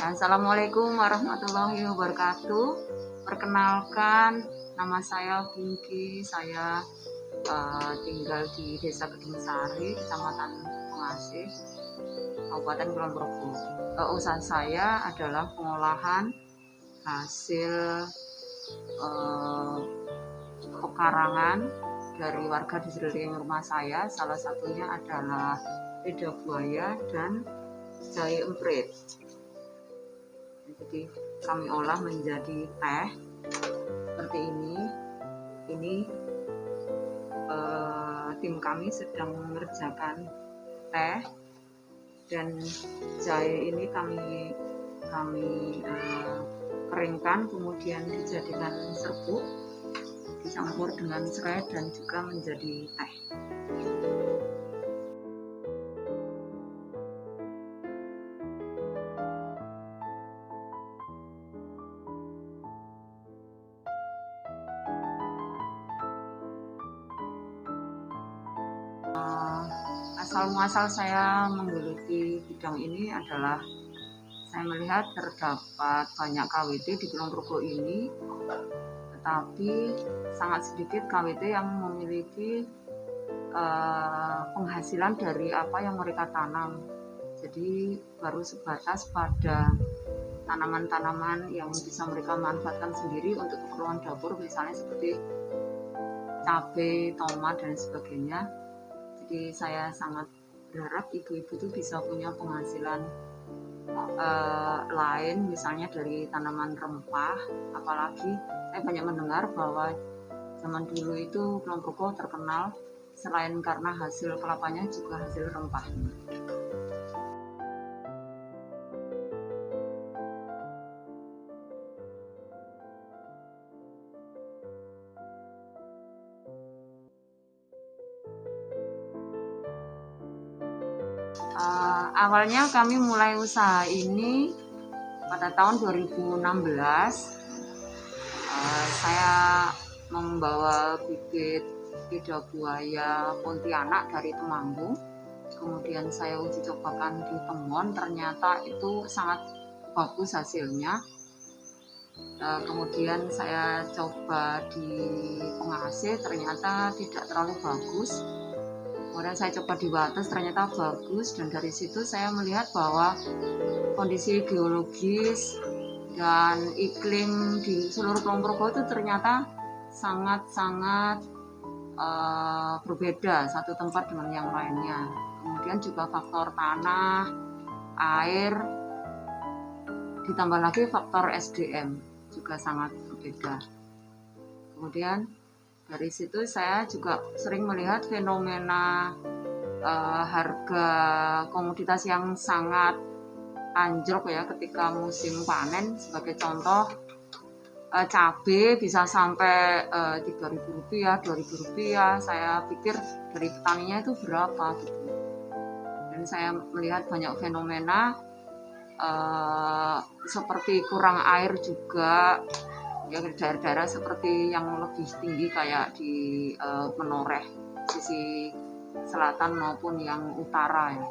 Assalamualaikum warahmatullahi wabarakatuh. Perkenalkan, nama saya Pinky. Saya tinggal di Desa Kedung Sari, Kecamatan Pengasih, Kabupaten Kulon Progo. Usaha saya adalah pengolahan hasil pekarangan dari warga di sekeliling rumah saya. Salah satunya adalah lidah buaya dan jahe emprit. Jadi kami olah menjadi teh seperti ini. Tim kami sedang mengerjakan teh, dan jahe ini kami keringkan, kemudian dijadikan serbuk, dicampur dengan serai dan juga menjadi teh. Asal muasal saya menggeluti bidang ini adalah saya melihat terdapat banyak KWT di Kulon Progo ini, tetapi sangat sedikit KWT yang memiliki penghasilan dari apa yang mereka tanam. Jadi baru sebatas pada tanaman-tanaman yang bisa mereka manfaatkan sendiri untuk keperluan dapur, misalnya seperti cabai, tomat, dan sebagainya. Jadi saya sangat berharap ibu-ibu itu bisa punya penghasilan lain, misalnya dari tanaman rempah. Apalagi saya banyak mendengar bahwa zaman dulu itu Kulon Progo terkenal selain karena hasil kelapanya juga hasil rempah. Awalnya kami mulai usaha ini pada tahun 2016. Saya membawa bibit lidah buaya Pontianak dari Temanggung, kemudian saya uji cobakan di Temon, ternyata itu sangat bagus hasilnya. Kemudian saya coba di Pengasih, ternyata tidak terlalu bagus. Kemudian saya coba di Wates, ternyata bagus. Dan dari situ saya melihat bahwa kondisi geologis dan iklim di seluruh Kulon Progo itu ternyata sangat-sangat berbeda satu tempat dengan yang lainnya. Kemudian juga faktor tanah, air, ditambah lagi faktor SDM juga sangat berbeda. Kemudian dari situ saya juga sering melihat fenomena harga komoditas yang sangat anjlok ya ketika musim panen. Sebagai contoh, cabai bisa sampai Rp3.000, Rp2.000. Saya pikir dari petaninya itu berapa gitu. Dan saya melihat banyak fenomena seperti kurang air juga ya, daerah-daerah seperti yang lebih tinggi kayak di Menoreh sisi selatan maupun yang utara ya.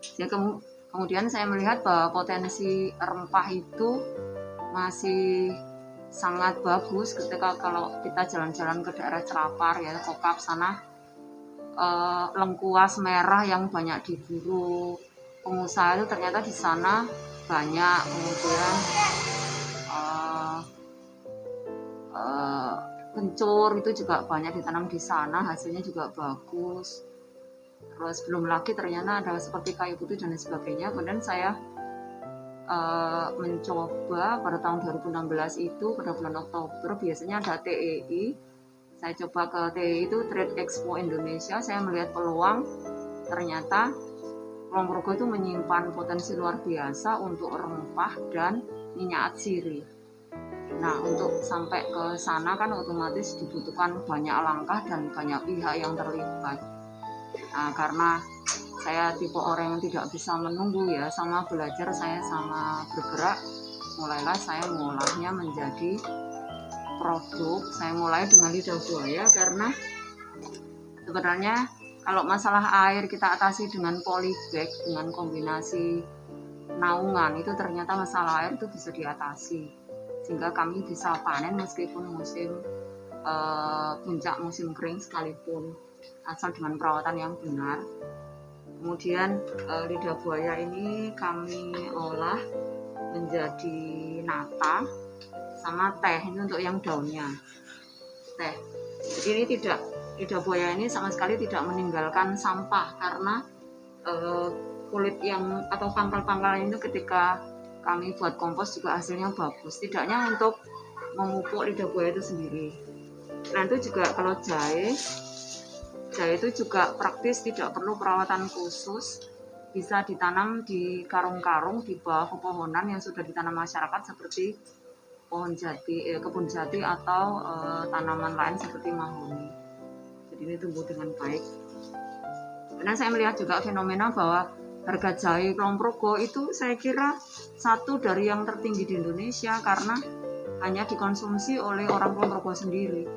Jadi kemudian saya melihat bahwa potensi rempah itu masih sangat bagus ketika kalau kita jalan-jalan ke daerah Celapar ya, Kokap sana, lengkuas merah yang banyak diburu pengusaha itu ternyata di sana banyak. Kemudian kencur itu juga banyak ditanam di sana, hasilnya juga bagus. Terus belum lagi ternyata ada seperti kayu putih dan sebagainya. Kemudian saya mencoba pada tahun 2016 itu, pada bulan Oktober biasanya ada TEI. Saya coba ke TEI itu, Trade Expo Indonesia. Saya melihat peluang, ternyata Kulon Progo itu menyimpan potensi luar biasa untuk rempah dan minyak atsiri. Nah, untuk sampai ke sana kan otomatis dibutuhkan banyak langkah dan banyak pihak yang terlibat. Nah, karena saya tipe orang yang tidak bisa menunggu ya, sama belajar saya sama bergerak, mulailah saya mengolahnya menjadi produk. Saya mulai dengan lidah buaya karena sebenarnya kalau masalah air kita atasi dengan polybag, dengan kombinasi naungan itu ternyata masalah air itu bisa diatasi, sehingga kami bisa panen meskipun musim puncak musim kering sekalipun, asal dengan perawatan yang benar. Kemudian lidah buaya ini kami olah menjadi nata sama teh, ini untuk yang daunnya teh. Jadi ini tidak, lidah buaya ini sama sekali tidak meninggalkan sampah, karena kulit yang atau pangkal-pangkal itu ketika kami buat kompos juga hasilnya bagus, tidaknya untuk memupuk lidah buaya itu sendiri. Nah itu juga kalau jahe itu juga praktis, tidak perlu perawatan khusus, bisa ditanam di karung-karung di bawah pepohonan yang sudah ditanam masyarakat seperti pohon jati, kebun jati, atau tanaman lain seperti mahoni. Jadi ini tumbuh dengan baik. Karena saya melihat juga fenomena bahwa harga jahe Kulon Progo itu saya kira satu dari yang tertinggi di Indonesia, karena hanya dikonsumsi oleh orang Kulon Progo sendiri.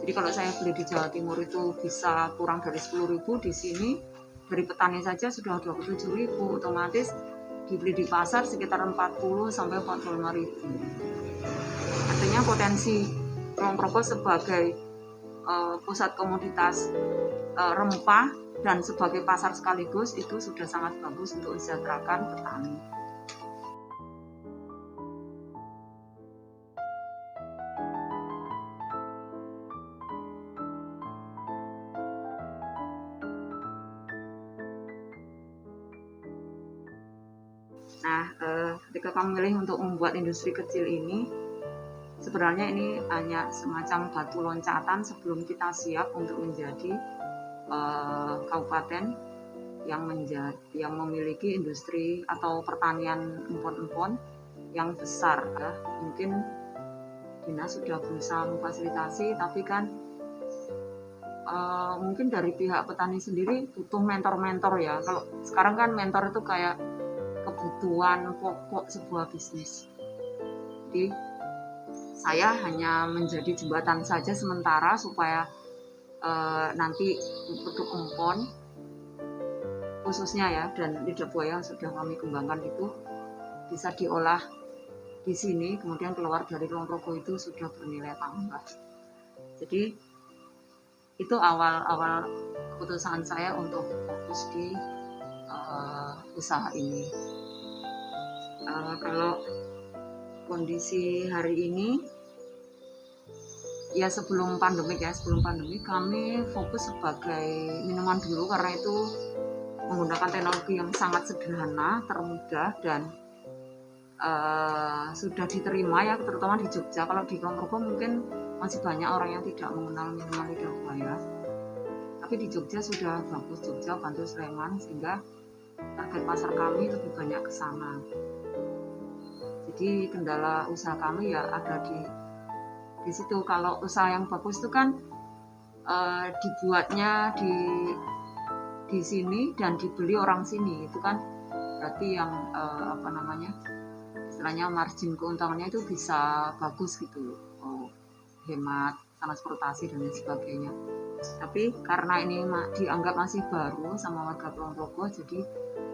Jadi kalau saya beli di Jawa Timur itu bisa kurang dari 10.000, di sini dari petani saja sudah 27.000, otomatis dibeli di pasar sekitar 40 sampai 45.000. Artinya potensi Kulon Progo sebagai pusat komoditas rempah dan sebagai pasar sekaligus itu sudah sangat bagus untuk mensejahterakan petani. Nah, ketika kamu milih untuk membuat industri kecil ini, sebenarnya ini hanya semacam batu loncatan sebelum kita siap untuk menjadi kabupaten yang memiliki industri atau pertanian empon-empon yang besar. Mungkin dinas sudah berusaha memfasilitasi, tapi kan mungkin dari pihak petani sendiri butuh mentor-mentor ya. Kalau sekarang kan mentor itu kayak kebutuhan pokok sebuah bisnis. Jadi saya hanya menjadi jembatan saja sementara supaya nanti produk empon khususnya ya, dan lidah buaya yang sudah kami kembangkan itu bisa diolah di sini, kemudian keluar dari Kulon Progo itu sudah bernilai tambah. Jadi itu awal keputusan saya untuk fokus di usaha ini. Kalau kondisi hari ini ya sebelum pandemi kami fokus sebagai minuman dulu, karena itu menggunakan teknologi yang sangat sederhana, termudah, dan sudah diterima ya, terutama di Jogja. Kalau di Kulon Progo mungkin masih banyak orang yang tidak mengenal minuman lidah buaya, tapi di Jogja sudah bagus, Jogja, Bantul, Sleman, sehingga target pasar kami lebih banyak ke sana. Jadi kendala usaha kami ya ada di situ. Kalau usaha yang bagus itu kan dibuatnya di sini dan dibeli orang sini, itu kan berarti yang istilahnya margin keuntungannya itu bisa bagus gitu, hemat transportasi dan lain sebagainya. Tapi karena ini dianggap masih baru sama warga Kulon Progo, jadi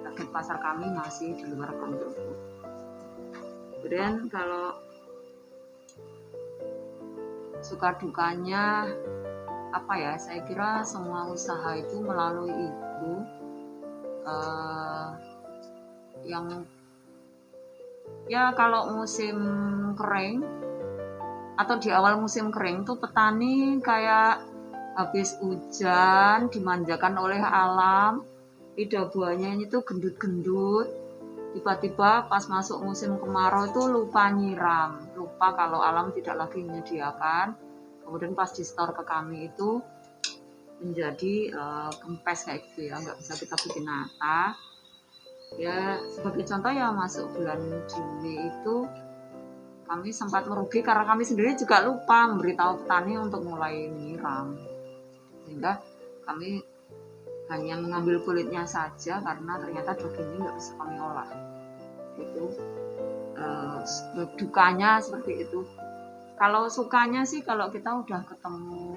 target pasar kami masih di luar Kulon Progo. Kemudian kalau suka dukanya apa ya, saya kira semua usaha itu melalui itu yang ya kalau musim kering atau di awal musim kering tuh petani kayak habis hujan dimanjakan oleh alam, lidah buahnya itu gendut-gendut, tiba-tiba pas masuk musim kemarau itu lupa nyiram, lupa kalau alam tidak lagi menyediakan, kemudian pas di store ke kami itu menjadi kempes kayak gitu ya, nggak bisa kita bikin nata ya. Sebagai contoh ya, masuk bulan Juli itu kami sempat merugi karena kami sendiri juga lupa memberitahu petani untuk mulai menyiram, sehingga kami hanya mengambil kulitnya saja karena ternyata dagingnya nggak bisa kami olah. Itu dukanya seperti itu. Kalau sukanya sih, kalau kita udah ketemu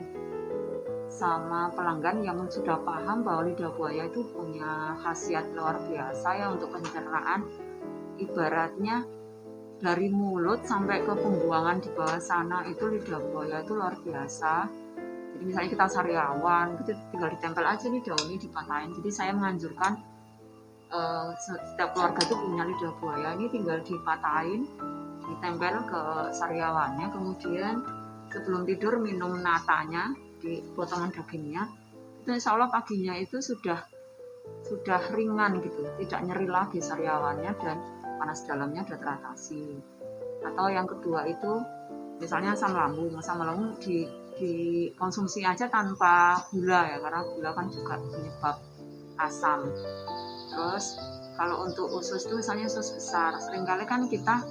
sama pelanggan yang sudah paham bahwa lidah buaya itu punya khasiat luar biasa ya untuk pencernaan, ibaratnya dari mulut sampai ke pembuangan di bawah sana itu lidah buaya itu luar biasa. Jadi misalnya kita sariawan, itu tinggal ditempel aja nih daun ini dipatahin. Jadi saya menganjurkan setiap keluarga itu punya lidah buaya, ini tinggal dipatahin, ditempel ke sariawannya, kemudian sebelum tidur minum natanya di potongan dagingnya, itu insya Allah paginya itu sudah ringan gitu, tidak nyeri lagi sariawannya dan panas dalamnya sudah teratasi. Atau yang kedua itu misalnya asam lambung dikonsumsi aja tanpa gula ya, karena gula kan juga penyebab asam. Terus kalau untuk usus itu misalnya usus besar, seringkali kan kita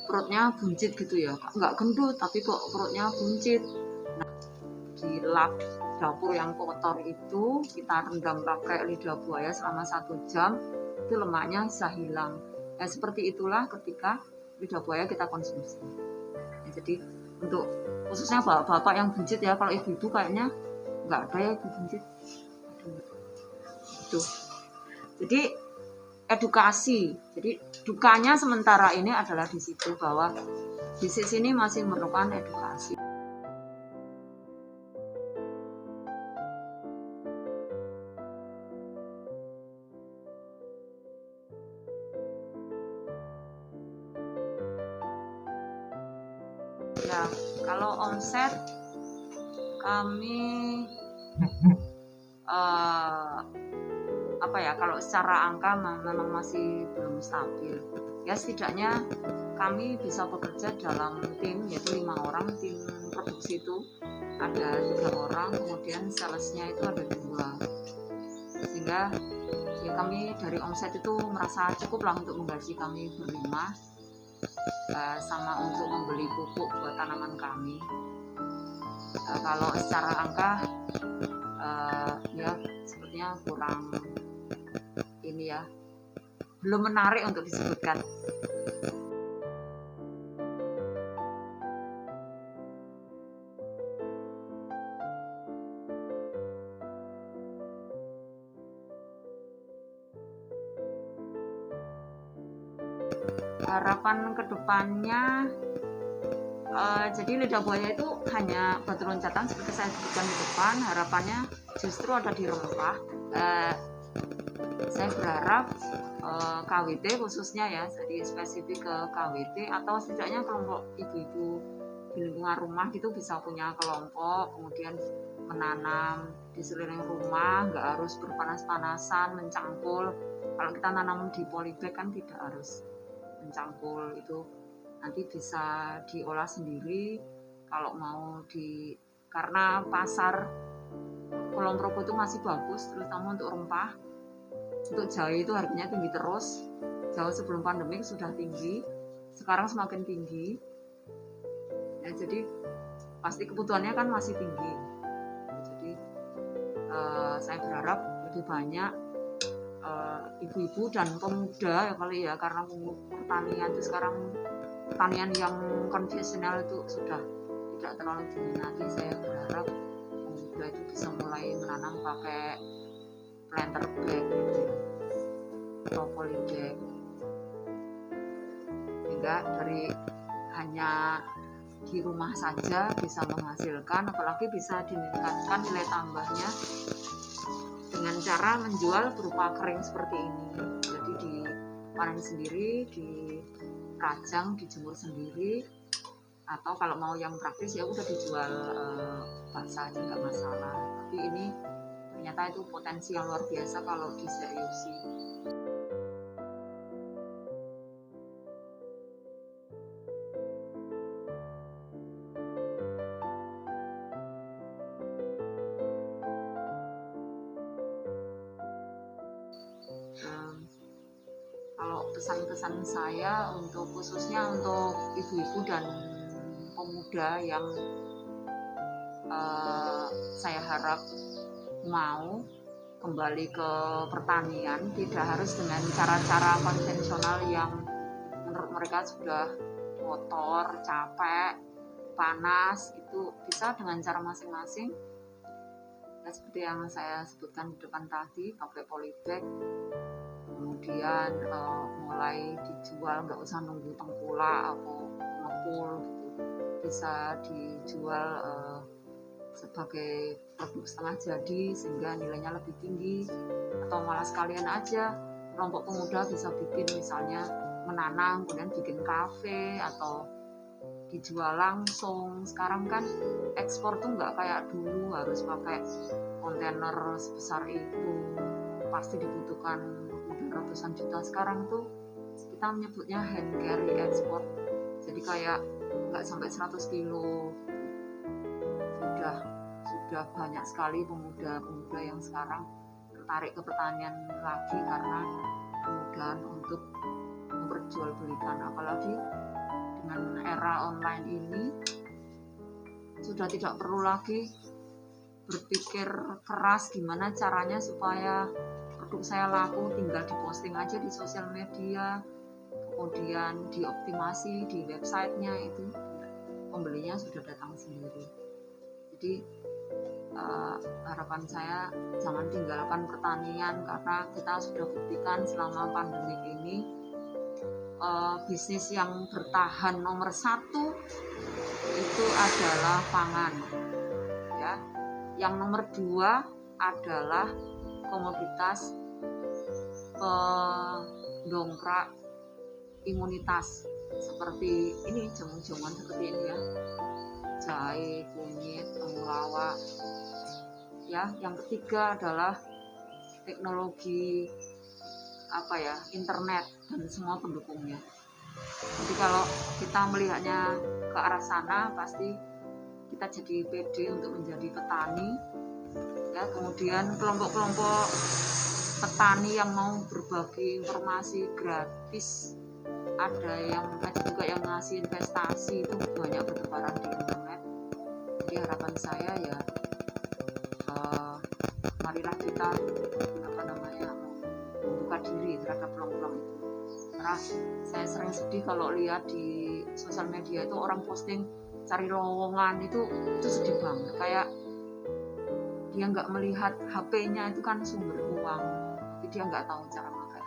perutnya buncit gitu ya, nggak gendut tapi kok perutnya buncit. Nah, di lap dapur yang kotor itu kita rendam pakai lidah buaya selama 1 jam, itu lemaknya bisa hilang. Ya, seperti itulah ketika lidah buaya kita konsumsi. Ya, jadi untuk khususnya bapak-bapak yang buncit ya, kalau ibu-ibu kayaknya nggak ada ya ibu buncit. Itu. Jadi edukasi. Jadi dukanya sementara ini adalah di situ, bahwa di sini masih memerlukan edukasi. Ya, kalau omset kami kalau secara angka memang masih belum stabil. Ya setidaknya kami bisa bekerja dalam tim, yaitu 5 orang. Tim produksi itu ada 3 orang, kemudian salesnya itu ada 2, sehingga ya kami dari omset itu merasa cukup lah untuk menggaji kami berlima, sama untuk membeli pupuk buat tanaman kami. Kalau secara angka ya sepertinya kurang ini ya, belum menarik untuk disebutkan. Harapan kedepannya, jadi lidah buaya itu hanya batu loncatan seperti saya sebutkan di depan. Harapannya justru ada di rempah. Saya berharap KWT khususnya ya, jadi spesifik ke KWT atau setidaknya kelompok ibu-ibu di lingkungan rumah gitu bisa punya kelompok, kemudian menanam di sekeliling rumah, nggak harus berpanas-panasan mencangkul. Kalau kita nanam di polybag kan tidak harus mencangkul, itu nanti bisa diolah sendiri. Kalau mau karena pasar Kulon Progo itu masih bagus, terutama untuk rempah. Untuk jahe itu harganya tinggi terus, jauh sebelum pandemi sudah tinggi, sekarang semakin tinggi ya, jadi pasti kebutuhannya kan masih tinggi. Jadi saya berharap lebih banyak ibu-ibu dan pemuda ya kali ya, karena pertanian itu sekarang, pertanian yang konvensional itu sudah tidak terlalu diminati. Saya berharap pemuda itu bisa mulai menanam pakai planter bag gitu, atau polybag, sehingga dari hanya di rumah saja bisa menghasilkan, apalagi bisa meningkatkan nilai tambahnya dengan cara menjual berupa kering seperti ini. Jadi dipanen sendiri, dirajang, dijemur sendiri, atau kalau mau yang praktis ya udah dijual basah aja nggak masalah. Tapi ini ternyata itu potensi yang luar biasa kalau diseriusi. Kalau pesan-pesan saya khususnya untuk ibu-ibu dan pemuda yang saya harap mau kembali ke pertanian, tidak harus dengan cara-cara konvensional yang menurut mereka sudah kotor, capek, panas. Itu bisa dengan cara masing-masing. Nah, seperti yang saya sebutkan di depan tadi, pakai polybag, kemudian kemudian mulai dijual, nggak usah nunggu tengkulak atau ngepul gitu, bisa dijual sebagai produk setengah jadi sehingga nilainya lebih tinggi. Atau malah sekalian aja kelompok pemuda bisa bikin, misalnya menanam kemudian bikin kafe atau dijual langsung. Sekarang kan ekspor tuh nggak kayak dulu harus pakai kontainer sebesar itu, pasti dibutuhkan mungkin ratusan juta. Sekarang tuh kita menyebutnya hand carry ekspor, jadi kayak nggak sampai 100 kilo. Sudah banyak sekali pemuda-pemuda yang sekarang tertarik ke pertanian lagi karena kemudahan untuk memperjualbelikan. Apalagi dengan era online ini sudah tidak perlu lagi berpikir keras gimana caranya supaya produk saya laku, tinggal diposting aja di sosial media, kemudian dioptimasi di websitenya, itu pembelinya sudah datang sendiri. Jadi harapan saya jangan tinggalkan pertanian, karena kita sudah buktikan selama pandemi ini bisnis yang bertahan nomor 1 itu adalah pangan, ya. Yang nomor 2 adalah komoditas pendongkrak imunitas seperti ini, jamu-jamuan seperti ini ya, jahe, kunyit, temulawak. Ya, yang ketiga adalah teknologi internet dan semua pendukungnya. Jadi kalau kita melihatnya ke arah sana, pasti kita jadi pede untuk menjadi petani. Ya, kemudian kelompok-kelompok petani yang mau berbagi informasi gratis, ada juga yang ngasih investasi, itu banyak bertebaran di internet. Jadi harapan saya ya, marilah kita membuka diri terhadap peluang-peluang itu. Karena saya sering sedih kalau lihat di sosial media itu orang posting cari lowongan, itu sedih banget. Kayak dia nggak melihat HP-nya itu kan sumber uang, jadi dia nggak tahu cara pakai